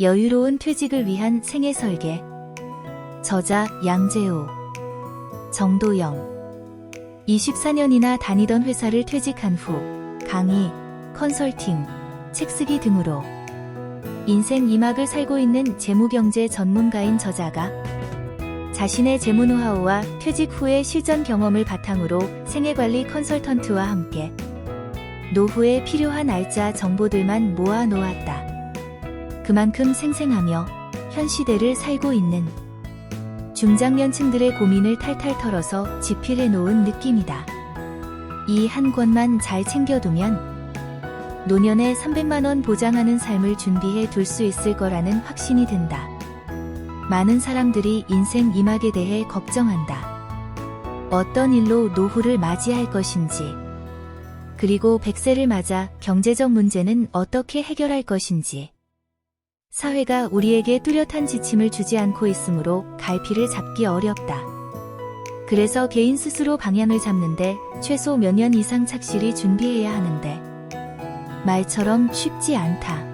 여유로운 퇴직을 위한 생애 설계. 저자 양재호, 정도영. 24년이나 다니던 회사를 퇴직한 후 강의, 컨설팅, 책 쓰기 등으로 인생 2막을 살고 있는 재무경제 전문가인 저자가 자신의 재무 노하우와 퇴직 후의 실전 경험을 바탕으로 생애관리 컨설턴트와 함께 노후에 필요한 알짜 정보들만 모아 놓았다. 그만큼 생생하며 현 시대를 살고 있는 중장년층들의 고민을 탈탈 털어서 집필해 놓은 느낌이다. 이 한 권만 잘 챙겨두면 노년에 300만원 보장하는 삶을 준비해 둘 수 있을 거라는 확신이 든다. 많은 사람들이 인생 2막에 대해 걱정한다. 어떤 일로 노후를 맞이할 것인지, 그리고 100세를 맞아 경제적 문제는 어떻게 해결할 것인지. 사회가 우리에게 뚜렷한 지침을 주지 않고 있으므로 갈피를 잡기 어렵다. 그래서 개인 스스로 방향을 잡는데 최소 몇 년 이상 착실히 준비해야 하는데 말처럼 쉽지 않다.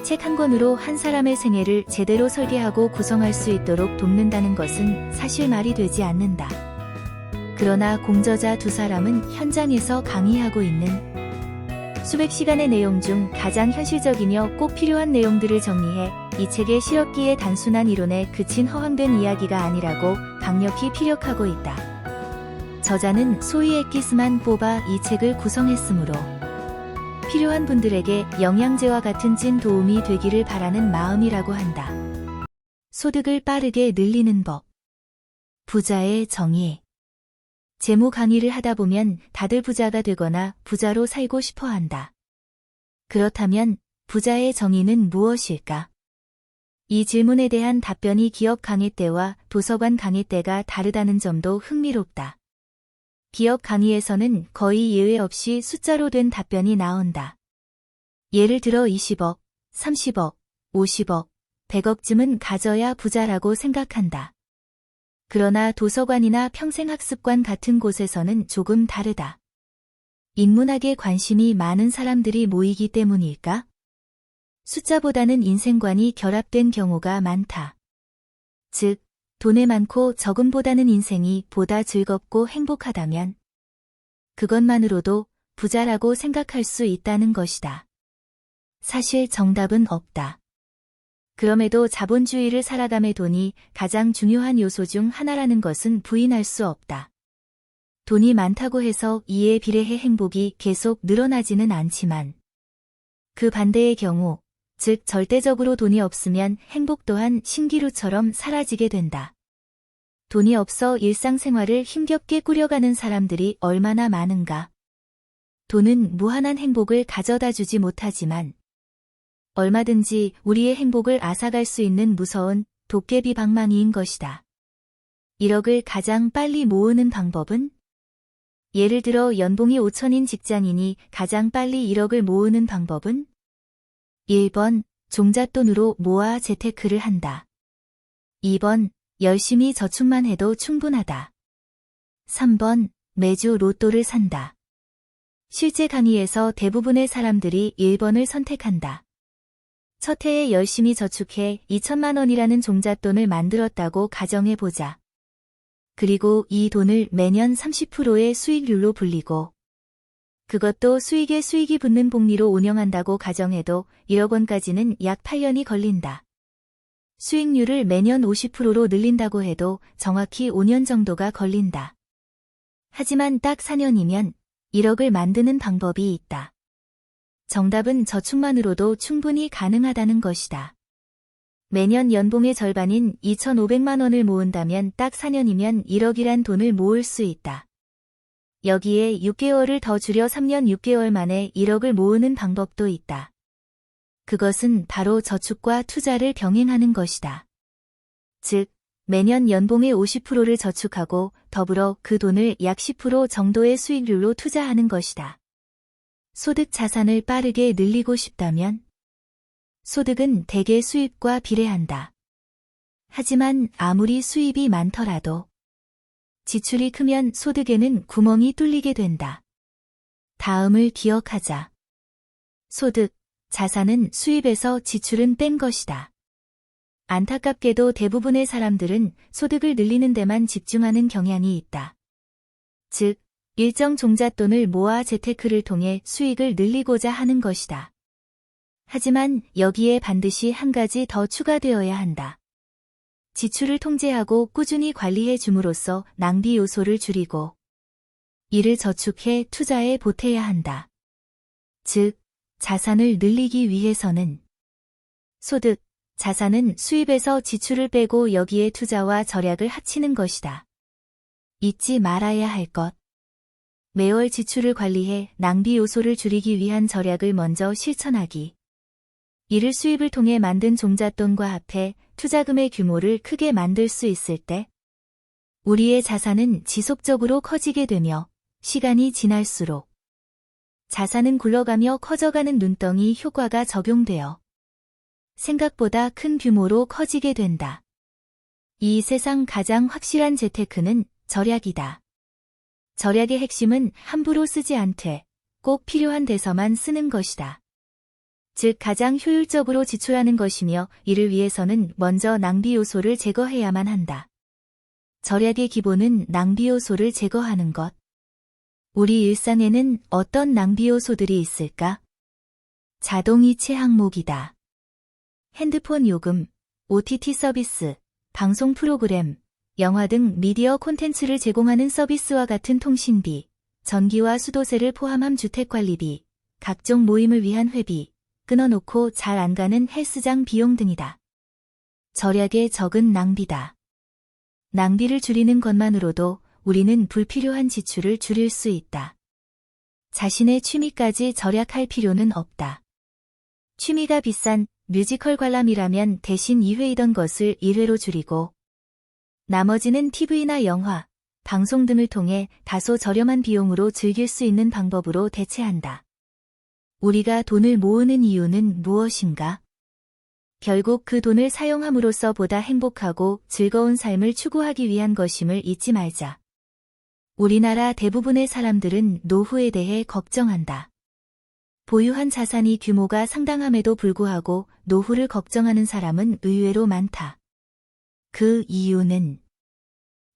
책 한 권으로 한 사람의 생애를 제대로 설계하고 구성할 수 있도록 돕는다는 것은 사실 말이 되지 않는다. 그러나 공저자 두 사람은 현장에서 강의하고 있는 수백 시간의 내용 중 가장 현실적이며 꼭 필요한 내용들을 정리해 이 책의 실업기의 단순한 이론에 그친 허황된 이야기가 아니라고 강력히 피력하고 있다. 저자는 소위 엑기스만 뽑아 이 책을 구성했으므로 필요한 분들에게 영양제와 같은 찐 도움이 되기를 바라는 마음이라고 한다. 소득을 빠르게 늘리는 법. 부자의 정의. 재무 강의를 하다 보면 다들 부자가 되거나 부자로 살고 싶어 한다. 그렇다면 부자의 정의는 무엇일까? 이 질문에 대한 답변이 기업 강의 때와 도서관 강의 때가 다르다는 점도 흥미롭다. 기업 강의에서는 거의 예외 없이 숫자로 된 답변이 나온다. 예를 들어 20억, 30억, 50억, 100억쯤은 가져야 부자라고 생각한다. 그러나 도서관이나 평생학습관 같은 곳에서는 조금 다르다. 인문학에 관심이 많은 사람들이 모이기 때문일까? 숫자보다는 인생관이 결합된 경우가 많다. 즉, 돈에 많고 적음보다는 인생이 보다 즐겁고 행복하다면 그것만으로도 부자라고 생각할 수 있다는 것이다. 사실 정답은 없다. 그럼에도 자본주의를 살아감의 돈이 가장 중요한 요소 중 하나라는 것은 부인할 수 없다. 돈이 많다고 해서 이에 비례해 행복이 계속 늘어나지는 않지만 그 반대의 경우, 즉 절대적으로 돈이 없으면 행복 또한 신기루처럼 사라지게 된다. 돈이 없어 일상생활을 힘겹게 꾸려가는 사람들이 얼마나 많은가. 돈은 무한한 행복을 가져다 주지 못하지만 얼마든지 우리의 행복을 앗아갈 수 있는 무서운 도깨비 방망이인 것이다. 1억을 가장 빨리 모으는 방법은? 예를 들어 연봉이 5천인 직장인이 가장 빨리 1억을 모으는 방법은? 1번, 종잣돈으로 모아 재테크를 한다. 2번, 열심히 저축만 해도 충분하다. 3번, 매주 로또를 산다. 실제 강의에서 대부분의 사람들이 1번을 선택한다. 첫 해에 열심히 저축해 2천만 원이라는 종잣돈을 만들었다고 가정해보자. 그리고 이 돈을 매년 30%의 수익률로 불리고 그것도 수익에 수익이 붙는 복리로 운영한다고 가정해도 1억 원까지는 약 8년이 걸린다. 수익률을 매년 50%로 늘린다고 해도 정확히 5년 정도가 걸린다. 하지만 딱 4년이면 1억을 만드는 방법이 있다. 정답은 저축만으로도 충분히 가능하다는 것이다. 매년 연봉의 절반인 2,500만 원을 모은다면 딱 4년이면 1억이란 돈을 모을 수 있다. 여기에 6개월을 더 줄여 3년 6개월 만에 1억을 모으는 방법도 있다. 그것은 바로 저축과 투자를 병행하는 것이다. 즉, 매년 연봉의 50%를 저축하고 더불어 그 돈을 약 10% 정도의 수익률로 투자하는 것이다. 소득 자산을 빠르게 늘리고 싶다면 소득은 대개 수입과 비례한다. 하지만 아무리 수입이 많더라도 지출이 크면 소득에는 구멍이 뚫리게 된다. 다음을 기억하자. 소득, 자산은 수입에서 지출은 뺀 것이다. 안타깝게도 대부분의 사람들은 소득을 늘리는 데만 집중하는 경향이 있다. 즉, 일정 종잣돈을 모아 재테크를 통해 수익을 늘리고자 하는 것이다. 하지만 여기에 반드시 한 가지 더 추가되어야 한다. 지출을 통제하고 꾸준히 관리해 줌으로써 낭비 요소를 줄이고 이를 저축해 투자에 보태야 한다. 즉, 자산을 늘리기 위해서는 소득, 자산은 수입에서 지출을 빼고 여기에 투자와 절약을 합치는 것이다. 잊지 말아야 할 것. 매월 지출을 관리해 낭비 요소를 줄이기 위한 절약을 먼저 실천하기. 이를 수입을 통해 만든 종잣돈과 합해 투자금의 규모를 크게 만들 수 있을 때 우리의 자산은 지속적으로 커지게 되며 시간이 지날수록 자산은 굴러가며 커져가는 눈덩이 효과가 적용되어 생각보다 큰 규모로 커지게 된다. 이 세상 가장 확실한 재테크는 절약이다. 절약의 핵심은 함부로 쓰지 않되 꼭 필요한 데서만 쓰는 것이다. 즉 가장 효율적으로 지출하는 것이며 이를 위해서는 먼저 낭비 요소를 제거해야만 한다. 절약의 기본은 낭비 요소를 제거하는 것. 우리 일상에는 어떤 낭비 요소들이 있을까? 자동이체 항목이다. 핸드폰 요금, OTT 서비스, 방송 프로그램, 영화 등 미디어 콘텐츠를 제공하는 서비스와 같은 통신비, 전기와 수도세를 포함한 주택관리비, 각종 모임을 위한 회비, 끊어놓고 잘 안 가는 헬스장 비용 등이다. 절약의 적은 낭비다. 낭비를 줄이는 것만으로도 우리는 불필요한 지출을 줄일 수 있다. 자신의 취미까지 절약할 필요는 없다. 취미가 비싼 뮤지컬 관람이라면 대신 2회이던 것을 1회로 줄이고 나머지는 TV나 영화, 방송 등을 통해 다소 저렴한 비용으로 즐길 수 있는 방법으로 대체한다. 우리가 돈을 모으는 이유는 무엇인가? 결국 그 돈을 사용함으로써 보다 행복하고 즐거운 삶을 추구하기 위한 것임을 잊지 말자. 우리나라 대부분의 사람들은 노후에 대해 걱정한다. 보유한 자산이 규모가 상당함에도 불구하고 노후를 걱정하는 사람은 의외로 많다. 그 이유는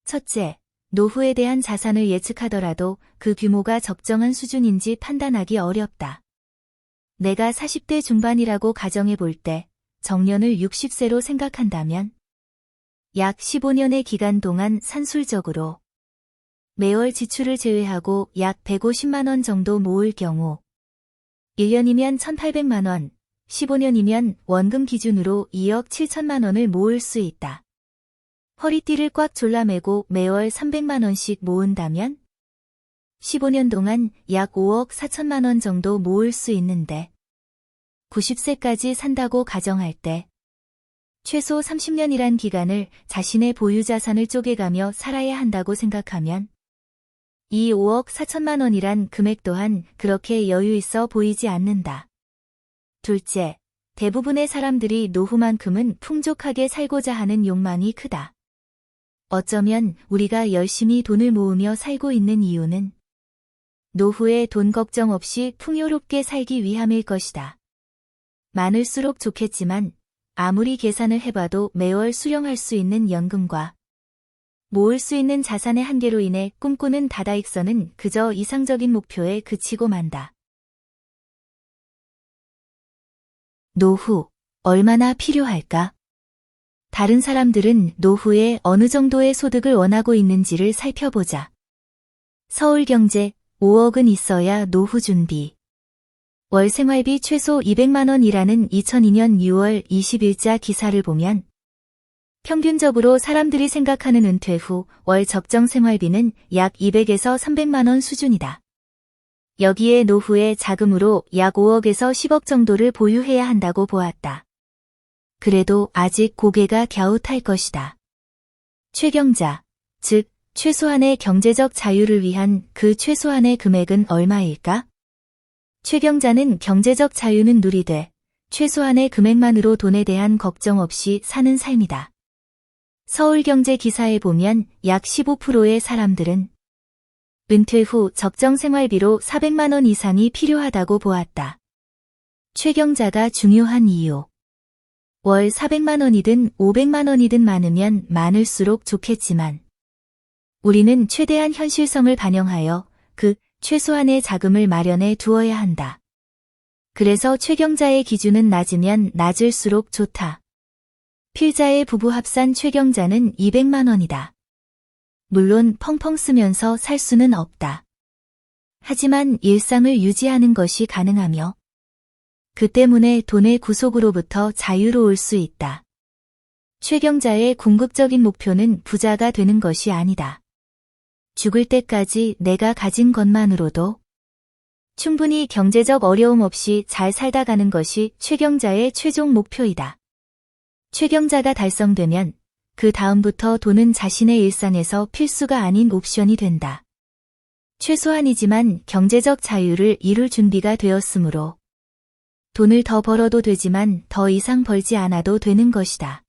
첫째, 노후에 대한 자산을 예측하더라도 그 규모가 적정한 수준인지 판단하기 어렵다. 내가 40대 중반이라고 가정해 볼 때 정년을 60세로 생각한다면 약 15년의 기간 동안 산술적으로 매월 지출을 제외하고 약 150만 원 정도 모을 경우 1년이면 1,800만 원, 15년이면 원금 기준으로 2억 7천만 원을 모을 수 있다. 허리띠를 꽉 졸라매고 매월 300만 원씩 모은다면 15년 동안 약 5억 4천만 원 정도 모을 수 있는데 90세까지 산다고 가정할 때 최소 30년이란 기간을 자신의 보유 자산을 쪼개가며 살아야 한다고 생각하면 이 5억 4천만 원이란 금액 또한 그렇게 여유 있어 보이지 않는다. 둘째, 대부분의 사람들이 노후만큼은 풍족하게 살고자 하는 욕망이 크다. 어쩌면 우리가 열심히 돈을 모으며 살고 있는 이유는 노후에 돈 걱정 없이 풍요롭게 살기 위함일 것이다. 많을수록 좋겠지만 아무리 계산을 해봐도 매월 수령할 수 있는 연금과 모을 수 있는 자산의 한계로 인해 꿈꾸는 다다익선은 그저 이상적인 목표에 그치고 만다. 노후, 얼마나 필요할까? 다른 사람들은 노후에 어느 정도의 소득을 원하고 있는지를 살펴보자. 서울경제, 5억은 있어야 노후 준비. 월 생활비 최소 200만 원이라는 2002년 6월 20일자 기사를 보면 평균적으로 사람들이 생각하는 은퇴 후 월 적정 생활비는 약 200에서 300만 원 수준이다. 여기에 노후의 자금으로 약 5억에서 10억 정도를 보유해야 한다고 보았다. 그래도 아직 고개가 갸웃할 것이다. 최경자, 즉 최소한의 경제적 자유를 위한 그 최소한의 금액은 얼마일까? 최경자는 경제적 자유는 누리되 최소한의 금액만으로 돈에 대한 걱정 없이 사는 삶이다. 서울경제 기사에 보면 약 15%의 사람들은 은퇴 후 적정 생활비로 400만 원 이상이 필요하다고 보았다. 최경자가 중요한 이유. 월 400만 원이든 500만 원이든 많으면 많을수록 좋겠지만 우리는 최대한 현실성을 반영하여 그 최소한의 자금을 마련해 두어야 한다. 그래서 최경자의 기준은 낮으면 낮을수록 좋다. 필자의 부부 합산 최경자는 200만 원이다. 물론 펑펑 쓰면서 살 수는 없다. 하지만 일상을 유지하는 것이 가능하며 그 때문에 돈의 구속으로부터 자유로울 수 있다. 최경자의 궁극적인 목표는 부자가 되는 것이 아니다. 죽을 때까지 내가 가진 것만으로도 충분히 경제적 어려움 없이 잘 살다 가는 것이 최경자의 최종 목표이다. 최경자가 달성되면 그 다음부터 돈은 자신의 일상에서 필수가 아닌 옵션이 된다. 최소한이지만 경제적 자유를 이룰 준비가 되었으므로 돈을 더 벌어도 되지만 더 이상 벌지 않아도 되는 것이다.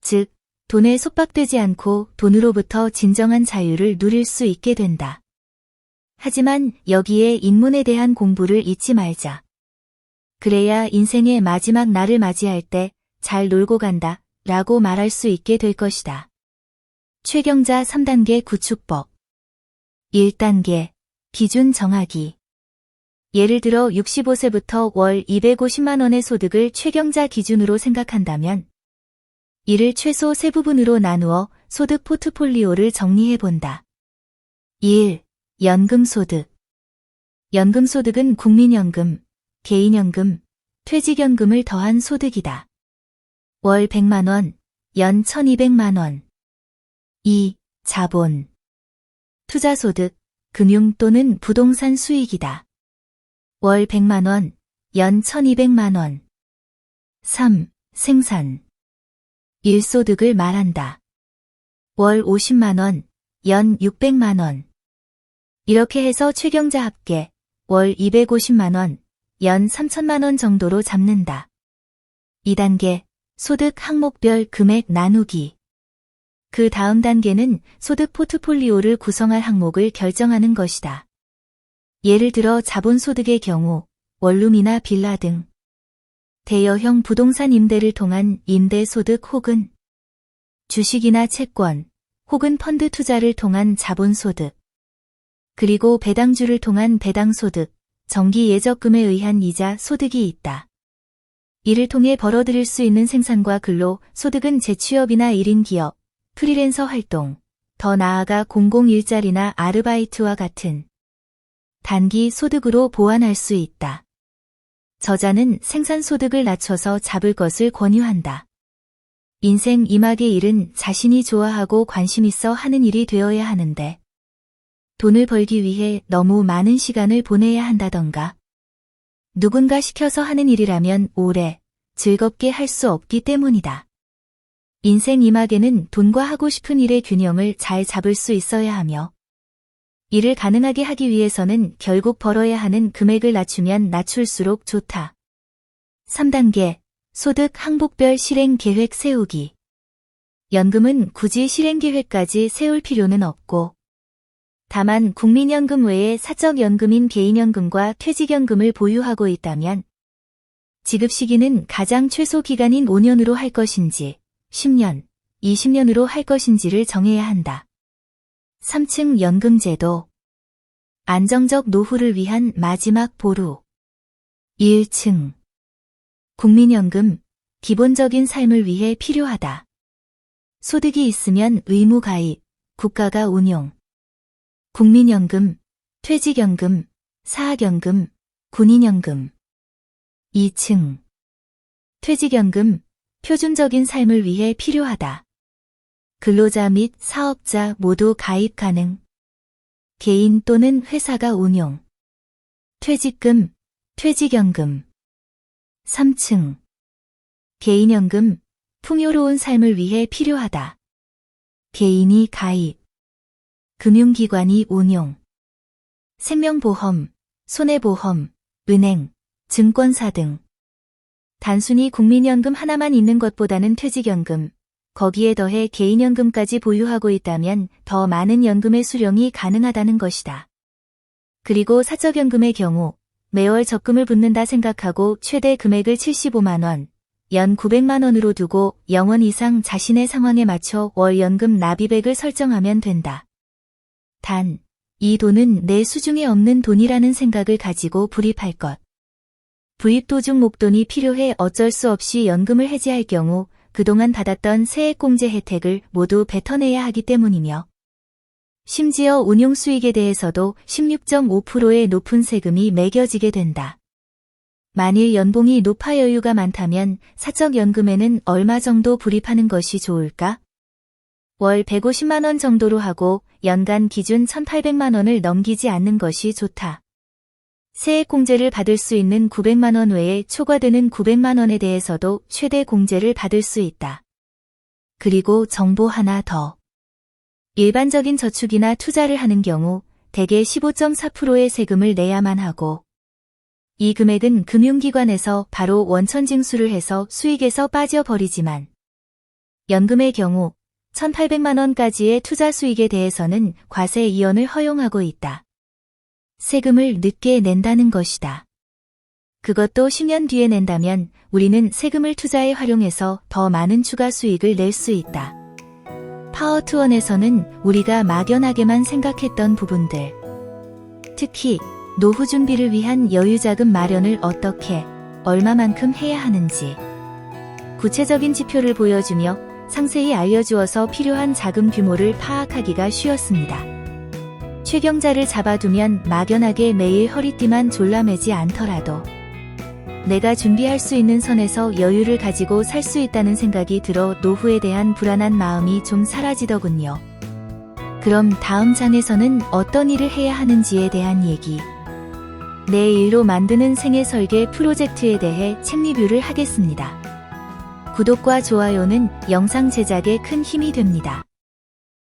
즉, 돈에 속박되지 않고 돈으로부터 진정한 자유를 누릴 수 있게 된다. 하지만 여기에 인문에 대한 공부를 잊지 말자. 그래야 인생의 마지막 날을 맞이할 때 잘 놀고 간다 라고 말할 수 있게 될 것이다. 최경자 3단계 구축법. 1단계 기준 정하기. 예를 들어 65세부터 월 250만 원의 소득을 최경자 기준으로 생각한다면 이를 최소 세 부분으로 나누어 소득 포트폴리오를 정리해 본다. 1. 연금소득. 연금소득은 국민연금, 개인연금, 퇴직연금을 더한 소득이다. 월 100만 원, 연 1200만 원. 2. 자본. 투자소득, 금융 또는 부동산 수익이다. 월 100만 원, 연 1200만 원. 3. 생산. 일소득을 말한다. 월 50만 원, 연 600만 원. 이렇게 해서 최경자 합계 월 250만 원, 연 3천만 원 정도로 잡는다. 2단계 소득 항목별 금액 나누기. 그 다음 단계는 소득 포트폴리오를 구성할 항목을 결정하는 것이다. 예를 들어 자본소득의 경우 원룸이나 빌라 등 대여형 부동산 임대를 통한 임대소득 혹은 주식이나 채권 혹은 펀드 투자를 통한 자본소득, 그리고 배당주를 통한 배당소득, 정기 예적금에 의한 이자 소득이 있다. 이를 통해 벌어들일 수 있는 생산과 근로 소득은 재취업이나 1인 기업, 프리랜서 활동, 더 나아가 공공일자리나 아르바이트와 같은 단기 소득으로 보완할 수 있다. 저자는 생산소득을 낮춰서 잡을 것을 권유한다. 인생 이막의 일은 자신이 좋아하고 관심 있어 하는 일이 되어야 하는데 돈을 벌기 위해 너무 많은 시간을 보내야 한다던가 누군가 시켜서 하는 일이라면 오래 즐겁게 할 수 없기 때문이다. 인생 이막에는 돈과 하고 싶은 일의 균형을 잘 잡을 수 있어야 하며 이를 가능하게 하기 위해서는 결국 벌어야 하는 금액을 낮추면 낮출수록 좋다. 3단계 소득 항목별 실행 계획 세우기. 연금은 굳이 실행 계획까지 세울 필요는 없고 다만 국민연금 외에 사적연금인 개인연금과 퇴직연금을 보유하고 있다면 지급 시기는 가장 최소 기간인 5년으로 할 것인지 10년, 20년으로 할 것인지를 정해야 한다. 3층 연금제도. 안정적 노후를 위한 마지막 보루. 1층. 국민연금. 기본적인 삶을 위해 필요하다. 소득이 있으면 의무 가입, 국가가 운용. 국민연금, 퇴직연금, 사학연금, 군인연금. 2층. 퇴직연금. 표준적인 삶을 위해 필요하다. 근로자 및 사업자 모두 가입 가능. 개인 또는 회사가 운용. 퇴직금, 퇴직연금. 3층. 개인연금, 풍요로운 삶을 위해 필요하다. 개인이 가입. 금융기관이 운용. 생명보험, 손해보험, 은행, 증권사 등. 단순히 국민연금 하나만 있는 것보다는 퇴직연금, 거기에 더해 개인연금까지 보유하고 있다면 더 많은 연금의 수령이 가능하다는 것이다. 그리고 사적연금의 경우 매월 적금을 붓는다 생각하고 최대 금액을 75만 원, 연 900만 원으로 두고 0원 이상 자신의 상황에 맞춰 월 연금 납입액을 설정하면 된다. 단, 이 돈은 내 수중에 없는 돈이라는 생각을 가지고 불입할 것. 부입 도중 목돈이 필요해 어쩔 수 없이 연금을 해지할 경우 그동안 받았던 세액공제 혜택을 모두 뱉어내야 하기 때문이며 심지어 운용 수익에 대해서도 16.5%의 높은 세금이 매겨지게 된다. 만일 연봉이 높아 여유가 많다면 사적연금에는 얼마 정도 불입하는 것이 좋을까? 월 150만 원 정도로 하고 연간 기준 1,800만 원을 넘기지 않는 것이 좋다. 세액공제를 받을 수 있는 900만 원 외에 초과되는 900만 원에 대해서도 최대 공제를 받을 수 있다. 그리고 정보 하나 더. 일반적인 저축이나 투자를 하는 경우 대개 15.4%의 세금을 내야만 하고 이 금액은 금융기관에서 바로 원천징수를 해서 수익에서 빠져버리지만 연금의 경우 1,800만 원까지의 투자 수익에 대해서는 과세 이연을 허용하고 있다. 세금을 늦게 낸다는 것이다. 그것도 10년 뒤에 낸다면 우리는 세금을 투자에 활용해서 더 많은 추가 수익을 낼 수 있다. 파워투원에서는 우리가 막연하게만 생각했던 부분들, 특히 노후 준비를 위한 여유자금 마련을 어떻게, 얼마만큼 해야 하는지 구체적인 지표를 보여주며 상세히 알려주어서 필요한 자금 규모를 파악하기가 쉬웠습니다. 최경자를 잡아두면 막연하게 매일 허리띠만 졸라매지 않더라도 내가 준비할 수 있는 선에서 여유를 가지고 살 수 있다는 생각이 들어 노후에 대한 불안한 마음이 좀 사라지더군요. 그럼 다음 장에서는 어떤 일을 해야 하는지에 대한 얘기, 내 일로 만드는 생애 설계 프로젝트에 대해 책 리뷰를 하겠습니다. 구독과 좋아요는 영상 제작에 큰 힘이 됩니다.